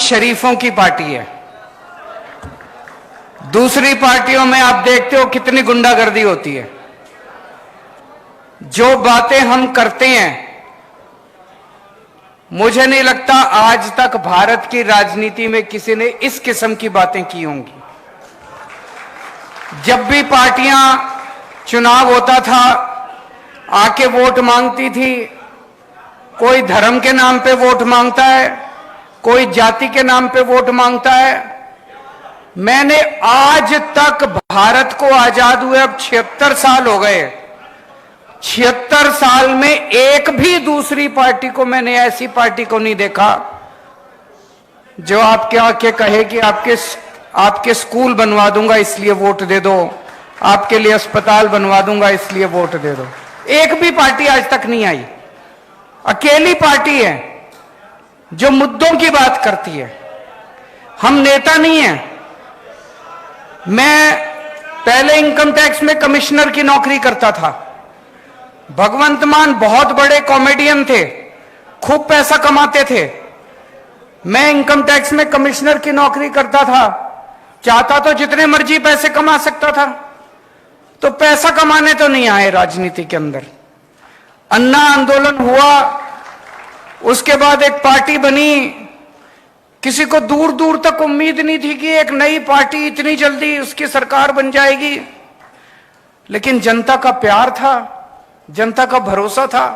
शरीफों की पार्टी है। दूसरी पार्टियों में आप देखते हो कितनी गुंडागर्दी होती है। जो बातें हम करते हैं, मुझे नहीं लगता आज तक भारत की राजनीति में किसी ने इस किस्म की बातें की होंगी। जब भी पार्टियां चुनाव होता था आके वोट मांगती थी, कोई धर्म के नाम पे वोट मांगता है, कोई जाति के नाम पे वोट मांगता है। मैंने आज तक भारत को आजाद हुए अब 76 साल हो गए, 76 साल में एक भी दूसरी पार्टी को मैंने ऐसी पार्टी को नहीं देखा जो आपके आके कहे कि आपके स्कूल बनवा दूंगा इसलिए वोट दे दो, आपके लिए अस्पताल बनवा दूंगा इसलिए वोट दे दो। एक भी पार्टी आज तक नहीं आई। अकेली पार्टी है जो मुद्दों की बात करती है। हम नेता नहीं हैं। मैं पहले इनकम टैक्स में कमिश्नर की नौकरी करता था। भगवंत मान बहुत बड़े कॉमेडियन थे, खूब पैसा कमाते थे। मैं इनकम टैक्स में कमिश्नर की नौकरी करता था, चाहता तो जितने मर्जी पैसे कमा सकता था। तो पैसा कमाने तो नहीं आए राजनीति के अंदर। अन्ना आंदोलन हुआ, उसके बाद एक पार्टी बनी। किसी को दूर दूर तक उम्मीद नहीं थी कि एक नई पार्टी इतनी जल्दी उसकी सरकार बन जाएगी, लेकिन जनता का प्यार था, जनता का भरोसा था।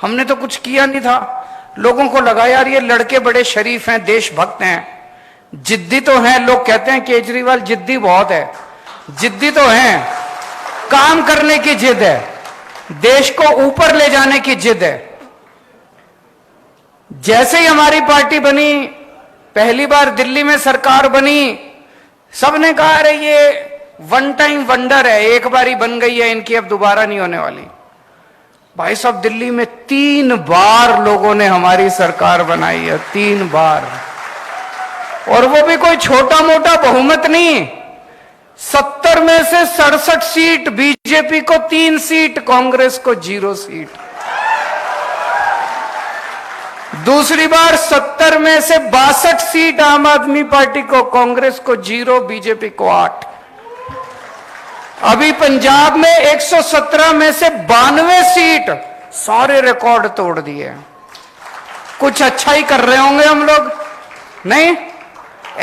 हमने तो कुछ किया नहीं था। लोगों को लगा यार ये लड़के बड़े शरीफ हैं, देशभक्त हैं, जिद्दी तो हैं। लोग कहते हैं केजरीवाल जिद्दी बहुत है, जिद्दी तो हैं, काम करने की जिद है, देश को ऊपर ले जाने की जिद है। जैसे ही हमारी पार्टी बनी, पहली बार दिल्ली में सरकार बनी, सबने कहा अरे ये वन टाइम वंडर है, एक बारी बन गई है इनकी, अब दोबारा नहीं होने वाली। भाई साहब, दिल्ली में 3 बार लोगों ने हमारी सरकार बनाई है, 3 बार, और वो भी कोई छोटा मोटा बहुमत नहीं। 70 में से 67 सीट बीजेपी को, 3 सीट कांग्रेस को, 0 सीट। दूसरी बार 70 में से 62 सीट आम आदमी पार्टी को, कांग्रेस को 0, बीजेपी को 8। अभी पंजाब में 117 में से 92 सीट, सारे रिकॉर्ड तोड़ दिए। कुछ अच्छा ही कर रहे होंगे हम लोग, नहीं?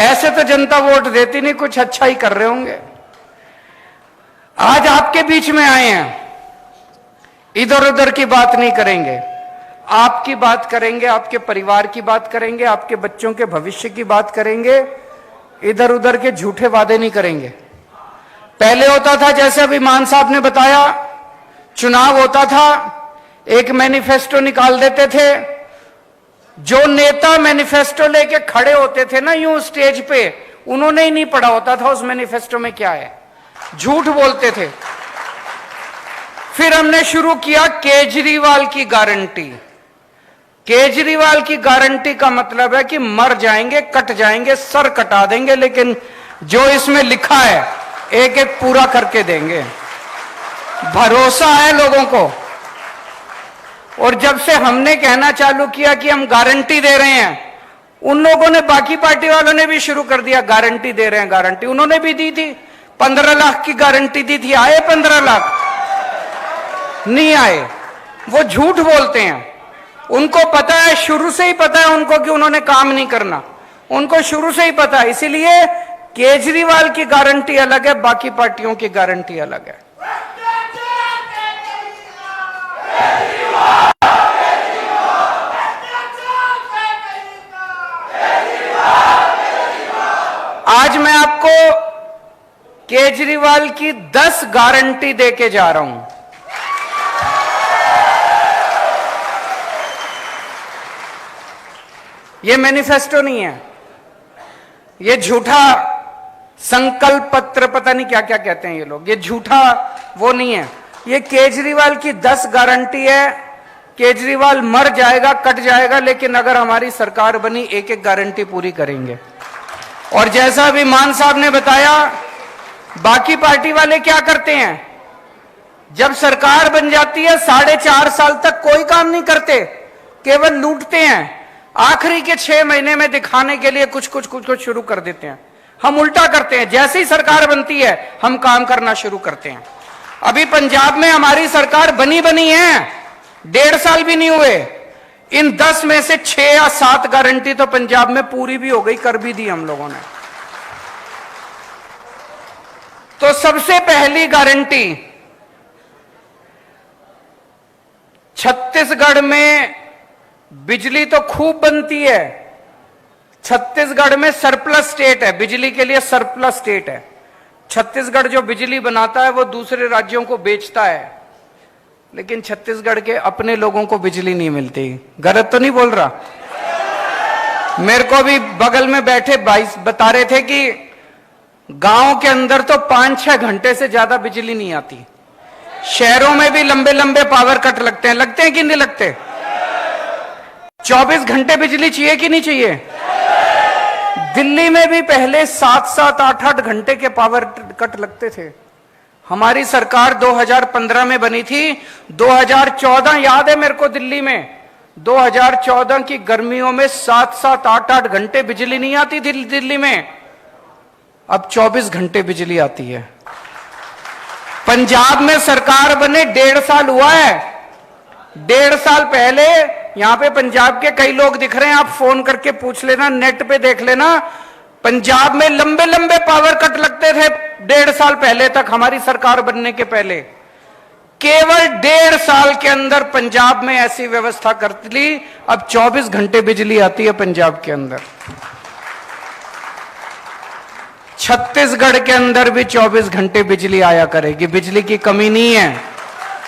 ऐसे तो जनता वोट देती नहीं, कुछ अच्छा ही कर रहे होंगे। आज आपके बीच में आए हैं, इधर उधर की बात नहीं करेंगे, आपकी बात करेंगे, आपके परिवार की बात करेंगे, आपके बच्चों के भविष्य की बात करेंगे। इधर उधर के झूठे वादे नहीं करेंगे। पहले होता था, जैसे अभी मान साहब ने बताया, चुनाव होता था, एक मैनिफेस्टो निकाल देते थे। जो नेता मैनिफेस्टो लेके खड़े होते थे ना यूं स्टेज पे, उन्होंने ही नहीं पढ़ा होता था उस मैनिफेस्टो में क्या है, झूठ बोलते थे। फिर हमने शुरू किया केजरीवाल की गारंटी। केजरीवाल की गारंटी का मतलब है कि मर जाएंगे, कट जाएंगे, सर कटा देंगे, लेकिन जो इसमें लिखा है एक एक पूरा करके देंगे। भरोसा है लोगों को। और जब से हमने कहना चालू किया कि हम गारंटी दे रहे हैं, उन लोगों ने, बाकी पार्टी वालों ने भी शुरू कर दिया गारंटी दे रहे हैं, गारंटी। उन्होंने भी दी थी, 15 लाख की गारंटी दी थी। आए 15 लाख? नहीं आए। वो झूठ बोलते हैं। उनको पता है, शुरू से ही पता है उनको कि उन्होंने काम नहीं करना, उनको शुरू से ही पता है। इसीलिए केजरीवाल की गारंटी अलग है, बाकी पार्टियों की गारंटी अलग है। आज मैं आपको केजरीवाल की 10 गारंटी देके जा रहा हूं। ये मैनिफेस्टो नहीं है, ये झूठा संकल्प पत्र, पता नहीं क्या क्या कहते हैं ये लोग, ये झूठा वो नहीं है। ये केजरीवाल की 10 गारंटी है। केजरीवाल मर जाएगा, कट जाएगा, लेकिन अगर हमारी सरकार बनी, एक एक गारंटी पूरी करेंगे। और जैसा अभी मान साहब ने बताया, बाकी पार्टी वाले क्या करते हैं, जब सरकार बन जाती है 4.5 साल तक कोई काम नहीं करते, केवल लूटते हैं। आखिरी के 6 महीने में दिखाने के लिए कुछ कुछ शुरू कर देते हैं। हम उल्टा करते हैं, जैसी सरकार बनती है हम काम करना शुरू करते हैं। अभी पंजाब में हमारी सरकार बनी है, 1.5 साल भी नहीं हुए। इन 10 में से 6 या 7 गारंटी तो पंजाब में पूरी भी हो गई, कर भी दी हम लोगों ने। तो सबसे पहली गारंटी, छत्तीसगढ़ में बिजली तो खूब बनती है। छत्तीसगढ़ में सरप्लस स्टेट है, बिजली के लिए सरप्लस स्टेट है। छत्तीसगढ़ जो बिजली बनाता है वो दूसरे राज्यों को बेचता है, लेकिन छत्तीसगढ़ के अपने लोगों को बिजली नहीं मिलती। गलत तो नहीं बोल रहा? मेरे को भी बगल में बैठे भाई बता रहे थे कि गांव के अंदर तो 5-6 घंटे से ज्यादा बिजली नहीं आती। शहरों में भी लंबे लंबे पावर कट लगते हैं कि नहीं लगते? 24 घंटे बिजली चाहिए कि नहीं चाहिए? दिल्ली में भी पहले 7-7, 8-8 घंटे के पावर कट लगते थे। हमारी सरकार 2015 में बनी थी। 2014 याद है मेरे को, दिल्ली में 2014 की गर्मियों में 7-7, 8-8 घंटे बिजली नहीं आती थी दिल्ली में। अब 24 घंटे बिजली आती है। पंजाब में सरकार बने 1.5 साल हुआ है। 1.5 साल पहले यहां पे पंजाब के कई लोग दिख रहे हैं, आप फोन करके पूछ लेना, नेट पे देख लेना। पंजाब में लंबे लंबे पावर कट लगते थे 1.5 साल पहले तक, हमारी सरकार बनने के पहले। केवल 1.5 साल के अंदर पंजाब में ऐसी व्यवस्था कर ली, अब 24 घंटे बिजली आती है पंजाब के अंदर। छत्तीसगढ़ के अंदर भी 24 घंटे बिजली आया करेगी। बिजली की कमी नहीं है,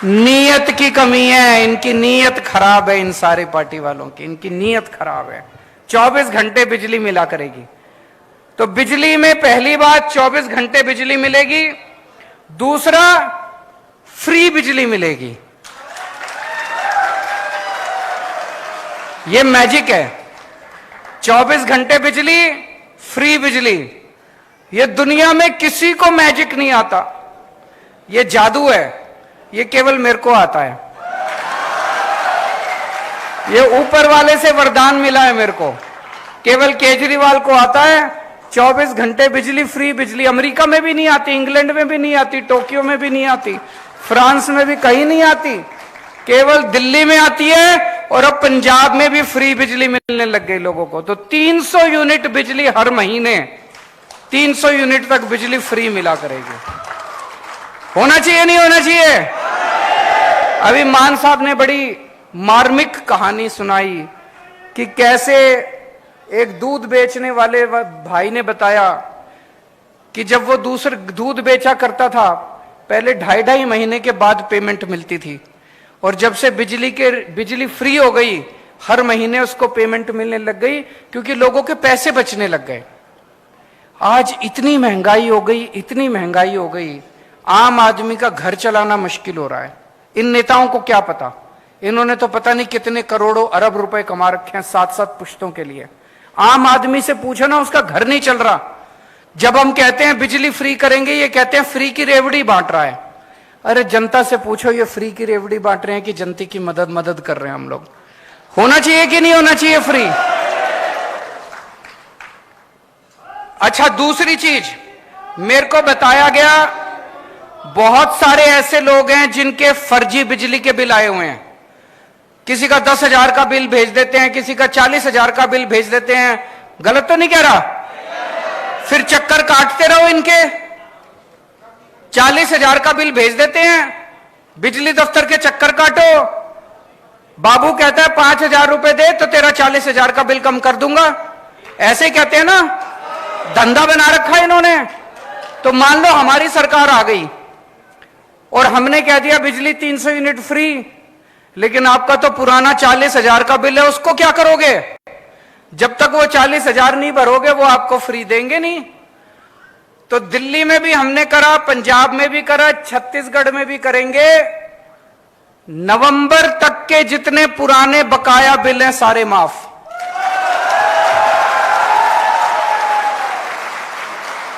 नीयत की कमी है। इनकी नीयत खराब है, इन सारे पार्टी वालों की, इनकी नीयत खराब है। 24 घंटे बिजली मिला करेगी। तो बिजली में पहली बात 24 घंटे बिजली मिलेगी। दूसरा, फ्री बिजली मिलेगी। ये मैजिक है, 24 घंटे बिजली, फ्री बिजली। ये दुनिया में किसी को मैजिक नहीं आता, ये जादू है, ये केवल मेरे को आता है। ये ऊपर वाले से वरदान मिला है मेरे को, केवल केजरीवाल को आता है 24 घंटे बिजली, फ्री बिजली। अमेरिका में भी नहीं आती, इंग्लैंड में भी नहीं आती, टोक्यो में भी नहीं आती, फ्रांस में भी कहीं नहीं आती, केवल दिल्ली में आती है। और अब पंजाब में भी फ्री बिजली मिलने लग गई लोगों को। तो 300 यूनिट बिजली हर महीने, 300 यूनिट तक बिजली फ्री मिला करेगी। होना चाहिए नहीं होना चाहिए? अभी मान साहब ने बड़ी मार्मिक कहानी सुनाई कि कैसे एक दूध बेचने वाले भाई ने बताया कि जब वो दूसरे दूध बेचा करता था, पहले 2.5 महीने के बाद पेमेंट मिलती थी, और जब से बिजली फ्री हो गई, हर महीने उसको पेमेंट मिलने लग गई, क्योंकि लोगों के पैसे बचने लग गए। आज इतनी महंगाई हो गई, इतनी महंगाई हो गई, आम आदमी का घर चलाना मुश्किल हो रहा है। इन नेताओं को क्या पता, इन्होंने तो पता नहीं कितने करोड़ों अरब रुपए कमा रखे हैं 7-7 पुश्तों के लिए। आम आदमी से पूछो ना, उसका घर नहीं चल रहा। जब हम कहते हैं बिजली फ्री करेंगे, ये कहते हैं फ्री की रेवड़ी बांट रहा है। अरे जनता से पूछो, ये फ्री की रेवड़ी बांट रहे हैं कि जनता की मदद कर रहे हैं हम लोग? होना चाहिए कि नहीं होना चाहिए फ्री? अच्छा, दूसरी चीज मेरे को बताया गया, बहुत सारे ऐसे लोग हैं जिनके फर्जी बिजली के बिल आए हुए हैं। किसी का 10,000 का बिल भेज देते हैं, किसी का 40,000 का बिल भेज देते हैं। गलत तो नहीं कह रहा? फिर चक्कर काटते रहो इनके। 40,000 का बिल भेज देते हैं, बिजली दफ्तर के चक्कर काटो। बाबू कहता है 5,000 रुपए दे तो तेरा 40,000 का बिल कम कर दूंगा। ऐसे कहते हैं ना, धंधा बना रखा है इन्होंने। तो मान लो हमारी सरकार आ गई और हमने कह दिया बिजली 300 यूनिट फ्री, लेकिन आपका तो पुराना 40,000 का बिल है, उसको क्या करोगे? जब तक वो 40,000 नहीं भरोगे वो आपको फ्री देंगे नहीं। तो दिल्ली में भी हमने करा, पंजाब में भी करा, छत्तीसगढ़ में भी करेंगे। नवंबर तक के जितने पुराने बकाया बिल हैं सारे माफ।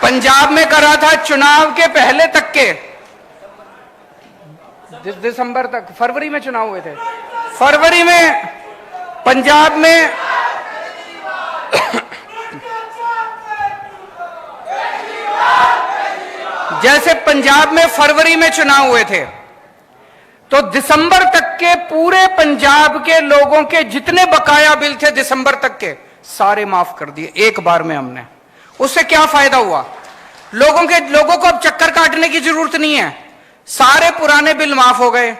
पंजाब में करा था चुनाव के पहले तक के, दिसंबर तक, फरवरी में चुनाव हुए थे, फरवरी में पंजाब में जैसे पंजाब में फरवरी में चुनाव हुए थे, तो दिसंबर तक के पूरे पंजाब के लोगों के जितने बकाया बिल थे दिसंबर तक के सारे माफ कर दिए एक बार में हमने। उससे क्या फायदा हुआ? लोगों को अब चक्कर काटने की जरूरत नहीं है, सारे पुराने बिल माफ हो गए।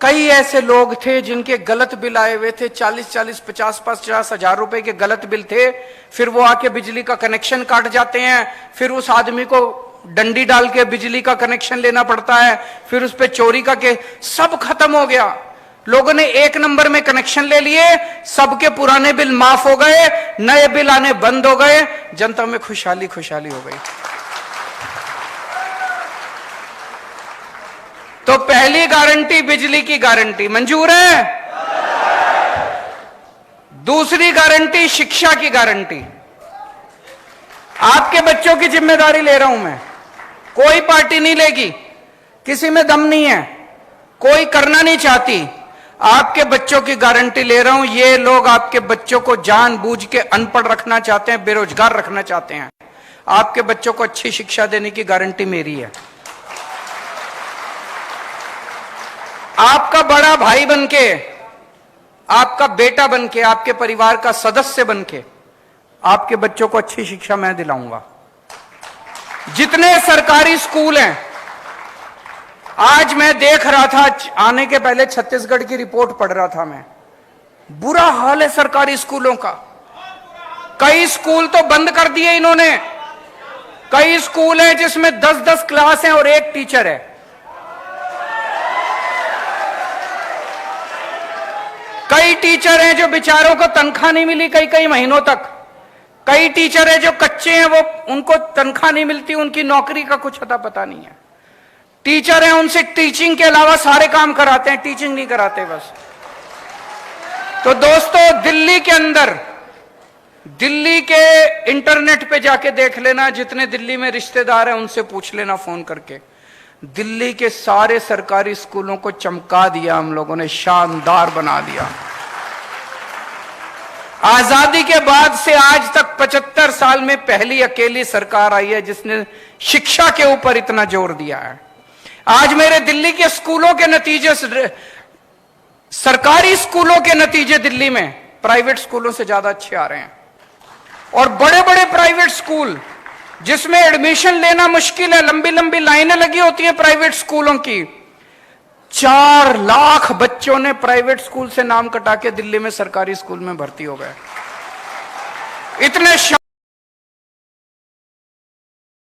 कई ऐसे लोग थे जिनके गलत बिल आए हुए थे, 40-40, 50-50 हजार रुपए के गलत बिल थे, फिर वो आके बिजली का कनेक्शन काट जाते हैं, फिर उस आदमी को डंडी डाल के बिजली का कनेक्शन लेना पड़ता है, फिर उस पे चोरी का के सब खत्म हो गया। लोगों ने एक नंबर में कनेक्शन ले लिए, सबके पुराने बिल माफ हो गए, नए बिल आने बंद हो गए, जनता में खुशहाली खुशहाली हो गई। तो पहली गारंटी बिजली की गारंटी मंजूर है। दूसरी गारंटी शिक्षा की गारंटी। आपके बच्चों की जिम्मेदारी ले रहा हूं मैं, कोई पार्टी नहीं लेगी, किसी में दम नहीं है, कोई करना नहीं चाहती। आपके बच्चों की गारंटी ले रहा हूं। ये लोग आपके बच्चों को जानबूझ के अनपढ़ रखना चाहते हैं, बेरोजगार रखना चाहते हैं। आपके बच्चों को अच्छी शिक्षा देने की गारंटी मेरी है। आपका बड़ा भाई बनके, आपका बेटा बनके, आपके परिवार का सदस्य बनके आपके बच्चों को अच्छी शिक्षा मैं दिलाऊंगा। जितने सरकारी स्कूल हैं, आज मैं देख रहा था, आने के पहले छत्तीसगढ़ की रिपोर्ट पढ़ रहा था मैं, बुरा हाल है सरकारी स्कूलों का। कई स्कूल तो बंद कर दिए इन्होंने। कई स्कूल हैं जिसमें 10-10 क्लास हैं और एक टीचर है। कई टीचर हैं जो बेचारों को तनख्वाह नहीं मिली कई महीनों तक। कई टीचर हैं जो कच्चे हैं, वो उनको तनख्वाह नहीं मिलती, उनकी नौकरी का कुछ अता पता नहीं है। टीचर हैं, उनसे टीचिंग के अलावा सारे काम कराते हैं, टीचिंग नहीं कराते बस। तो दोस्तों, दिल्ली के अंदर, दिल्ली के इंटरनेट पे जाके देख लेना, जितने दिल्ली में रिश्तेदार हैं उनसे पूछ लेना फोन करके, दिल्ली के सारे सरकारी स्कूलों को चमका दिया हम लोगों ने, शानदार बना दिया। आजादी के बाद से आज तक 75 साल में पहली अकेली सरकार आई है जिसने शिक्षा के ऊपर इतना जोर दिया है। आज मेरे दिल्ली के स्कूलों के नतीजे, सरकारी स्कूलों के नतीजे दिल्ली में प्राइवेट स्कूलों से ज्यादा अच्छे आ रहे हैं। और बड़े बड़े प्राइवेट स्कूल जिसमें एडमिशन लेना मुश्किल है, लंबी लंबी लाइनें लगी होती है प्राइवेट स्कूलों की, 4 लाख बच्चों ने प्राइवेट स्कूल से नाम कटा के दिल्ली में सरकारी स्कूल में भर्ती हो गए। इतने